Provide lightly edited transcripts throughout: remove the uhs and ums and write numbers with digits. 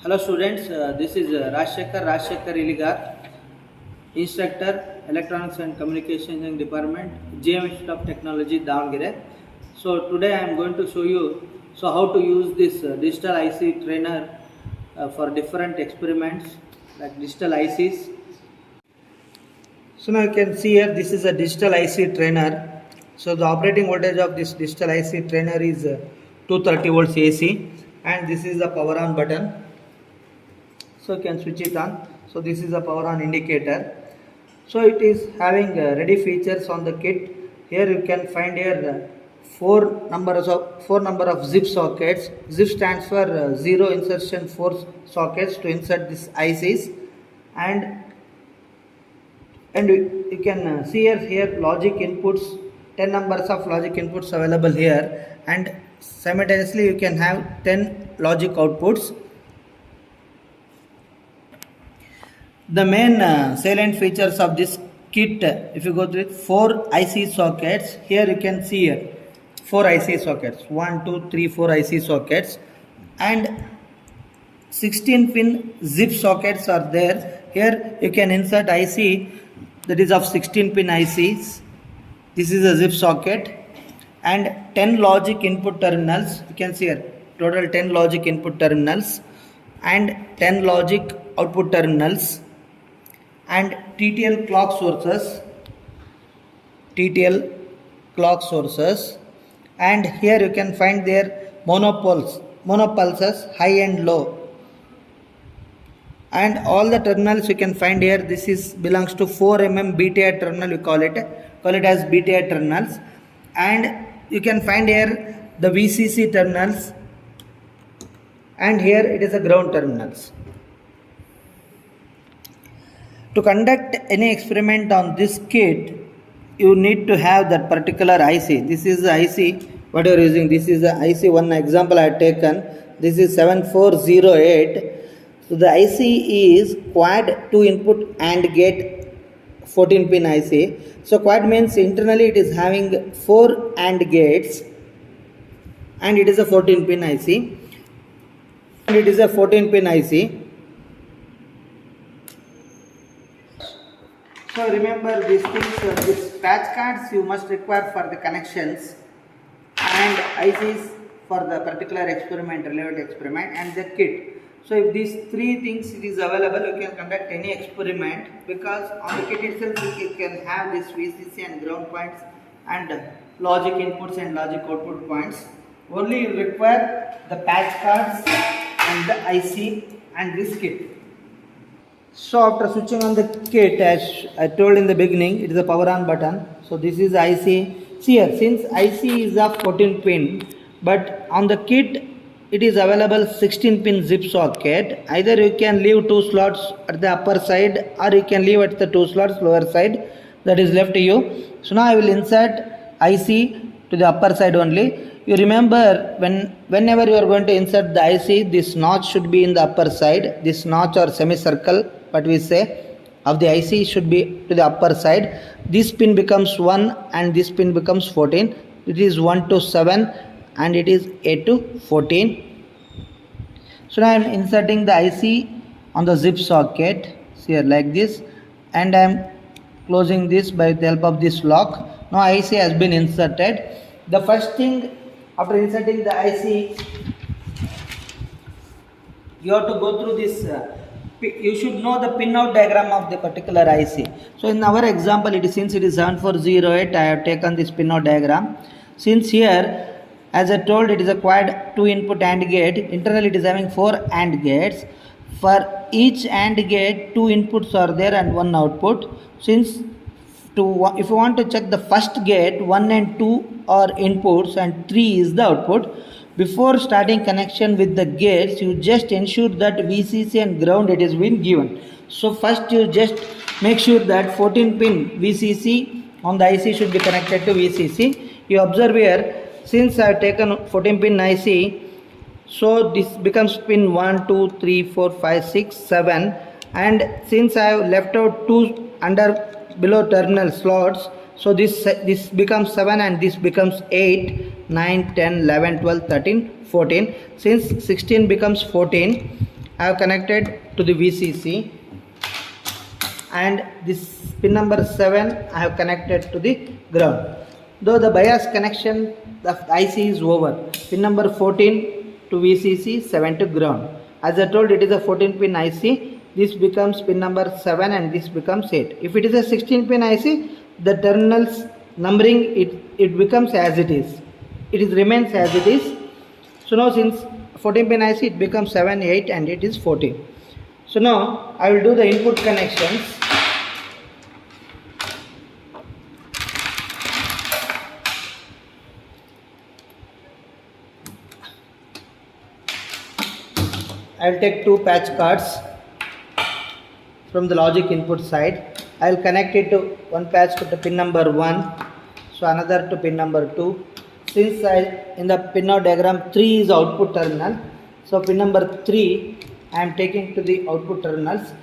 Hello students, this is Rajshekhar Iligar, Instructor, Electronics and Communication Engineering Department, GM Institute of Technology, Davangere. So today I am going to show you how to use this digital IC trainer for different experiments like digital ICs. So now you can see here this is a digital IC trainer. So the operating voltage of this digital IC trainer is 230 volts AC, and this is the power on button. So you can switch it on. So this is a power on indicator. So it is having ready features on the kit. Here you can find here four number of zip sockets. Zip stands for zero insertion force sockets to insert this ICs, and you can see here logic inputs. 10 numbers of logic inputs available here, and simultaneously you can have 10 logic outputs. The main salient features of this kit, if you go through it, 4 IC sockets. Here you can see here 4 IC sockets, 1, 2, 3, 4 IC sockets, and 16 pin zip sockets are there. Here you can insert IC that is of 16 pin ICs. This is a zip socket, and 10 logic input terminals. You can see here total 10 logic input terminals and 10 logic output terminals, and TTL clock sources, and here you can find their monopulses high and low, and all the terminals you can find here. This is belongs to 4mm BTI terminal. We call it as BTI terminals, and you can find here the VCC terminals, and here it is a ground terminals. To conduct any experiment on this kit, you need to have that particular IC. This is the IC what you are using. This is the IC. One example I have taken. This is 7408. So the IC is quad 2 input AND gate 14 pin IC. So quad means internally it is having 4 AND gates, and it is a 14 pin IC. And it is a 14 pin IC. So remember these things, these patch cards you must require for the connections, and ICs for the particular experiment, relevant experiment, and the kit. So if these 3 things it is available, you can conduct any experiment, because on the kit itself you can have this VCC and ground points and logic inputs and logic output points. Only you require the patch cards and the IC and this kit. So after switching on the kit, as I told in the beginning, it is a power on button. So this is IC. See here, since IC is of 14 pin, but on the kit it is available 16 pin zip socket. Either you can leave 2 slots at the upper side, or you can leave at the 2 slots lower side. That is left to you. So now I will insert IC to the upper side only. You remember whenever you are going to insert the IC, this notch should be in the upper side. This notch or semicircle, what we say, of the IC should be to the upper side. This pin becomes 1 and this pin becomes 14. It is 1 to 7 and it is 8 to 14. So now I am inserting the IC on the zip socket. See here like this, and I am closing this by the help of this lock. Now IC has been inserted. The first thing after inserting the IC, you have to go through this. You should know the pinout diagram of the particular IC. So in our example, since it is 7408, I have taken this pinout diagram. Since here, as I told, it is a quad 2 input AND gate. Internally it is having 4 AND gates. For each AND gate, 2 inputs are there and 1 output. Since if you want to check the first gate, 1 and 2 are inputs and 3 is the output. Before starting connection with the gates, you just ensure that VCC and ground it is been given. So first you just make sure that 14 pin VCC on the IC should be connected to VCC. You observe here, since I have taken 14 pin IC, so this becomes pin 1, 2, 3, 4, 5, 6, 7, and since I have left out 2 below terminal slots, so this becomes 7 and this becomes 8, 9, 10, 11, 12, 13, 14. Since 16 becomes 14, I have connected to the VCC, and this pin number 7 I have connected to the ground. Though the bias connection of IC is over, pin number 14 to VCC, 7 to ground. As I told, it is a 14 pin IC. This becomes pin number 7 and this becomes 8. If it is a 16 pin IC, the terminals numbering it becomes as it is. It remains as it is. So now since 14 pin IC, it becomes 7, 8 and it is 14. So now I will do the input connections. I will take two patch cards from the logic input side. I will connect it to one patch to the pin number 1, so another to pin number 2. Since in the pinout diagram 3 is output terminal, so pin number 3 I am taking to the output terminals.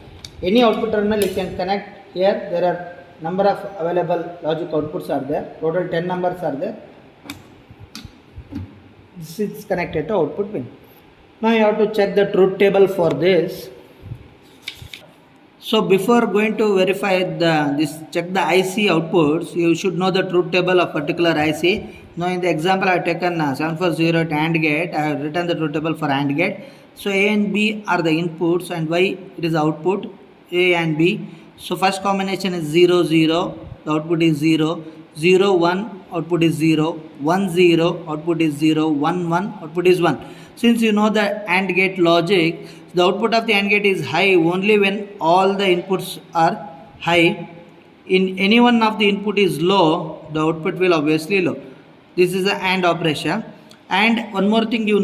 Any output terminal you can connect here. There are number of available logic outputs are there. Total 10 numbers are there. This is connected to output pin. Now you have to check the truth table for this. So before going to verify check the IC outputs, you should know the truth table of particular IC. Now in the example I have taken 740 AND gate. I have written the truth table for AND gate. So A and B are the inputs and Y it is output, A and B. So first combination is 0 0, the output is 0, 0 1, output is 0, 1 0, output is 0, 1 1, output is 1. Since you know the AND gate logic, the output of the AND gate is high only when all the inputs are high. In any one of the input is low, the output will obviously low. This is the AND operation. And one more thing you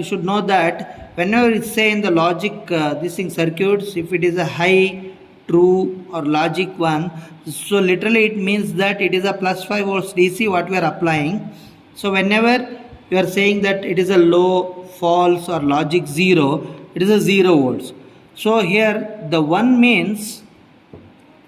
should know that whenever you say in the logic circuits, if it is a high, true or logic 1, so literally it means that it is a plus 5 volts DC what we are applying. So whenever you are saying that it is a low, false or logic 0, it is a 0 volts. So here the 1 means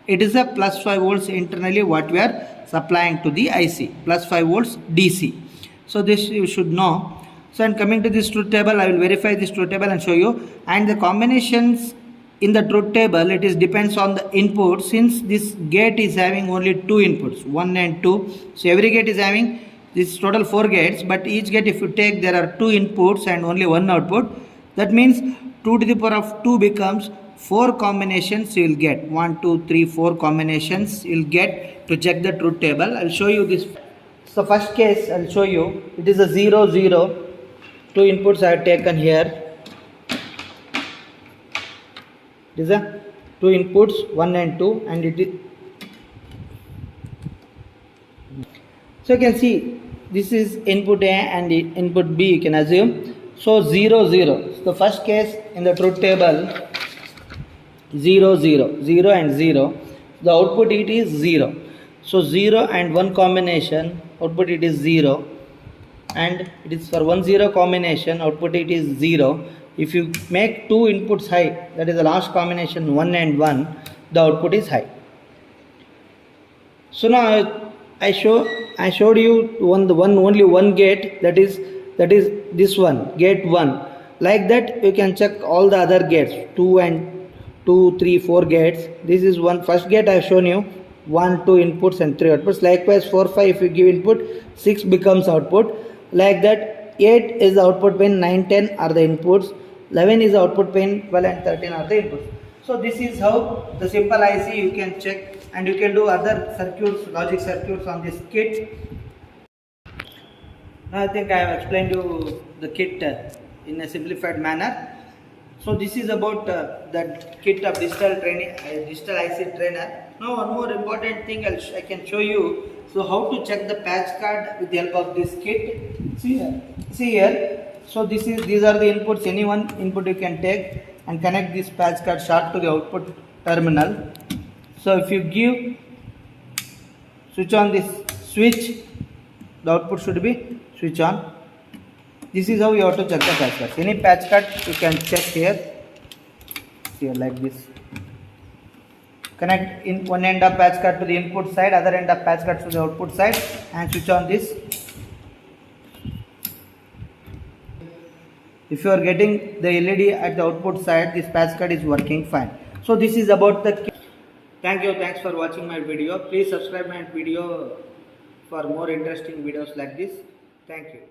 it is a plus 5 volts internally what we are supplying to the IC, plus 5 volts DC. So this you should know. So and coming to this truth table, I will verify this truth table and show you. And the combinations in the truth table, it is depends on the input. Since this gate is having only 2 inputs, 1 and 2. So every gate is having this total 4 gates, but each gate if you take there are 2 inputs and only 1 output. That means 2 to the power of 2 becomes 4 combinations you will get. 1, 2, 3, 4 combinations you will get to check the truth table. I will show you this. So first case I will show you. It is a 0 0. 2 inputs I have taken here. It is a 2 inputs, 1 and 2, and it is. So you can see this is input A and input B, you can assume. So 0 0. So the first case in the truth table 0 0, 0 and 0. The output it is 0. So 0 and 1 combination, output it is 0. And it is for 1 0 combination, output it is 0. If you make 2 inputs high, that is the last combination 1 and 1, the output is high. So now I showed you only one gate, that is this one, gate 1. Like that you can check all the other gates, 2, 3, 4 gates. This is one first gate I have shown you, 1, 2 inputs and 3 outputs. Likewise 4, 5 if you give input, 6 becomes output. Like that 8 is the output pin, 9, 10 are the inputs, 11 is the output pin, 12 and 13 are the inputs. So this is how the simple IC you can check, and you can do other circuits, logic circuits on this kit. Now I think I have explained you the kit in a simplified manner. So this is about that kit of digital IC trainer. Now one more important thing I can show you. So how to check the patch card with the help of this kit. See here. So these are the inputs. Any one input you can take and connect this patch card short to the output terminal. So if you switch on this switch, the output should be switch on. This is how you have to check the patch cards. Any patch card you can check here. Here like this. Connect in one end of patch card to the input side, other end of patch card to the output side, and switch on this If you are getting the LED at the output side, this patch card is working fine. So this is about the kit. Thanks for watching my video. Please subscribe my video for more interesting videos like this. Thank you.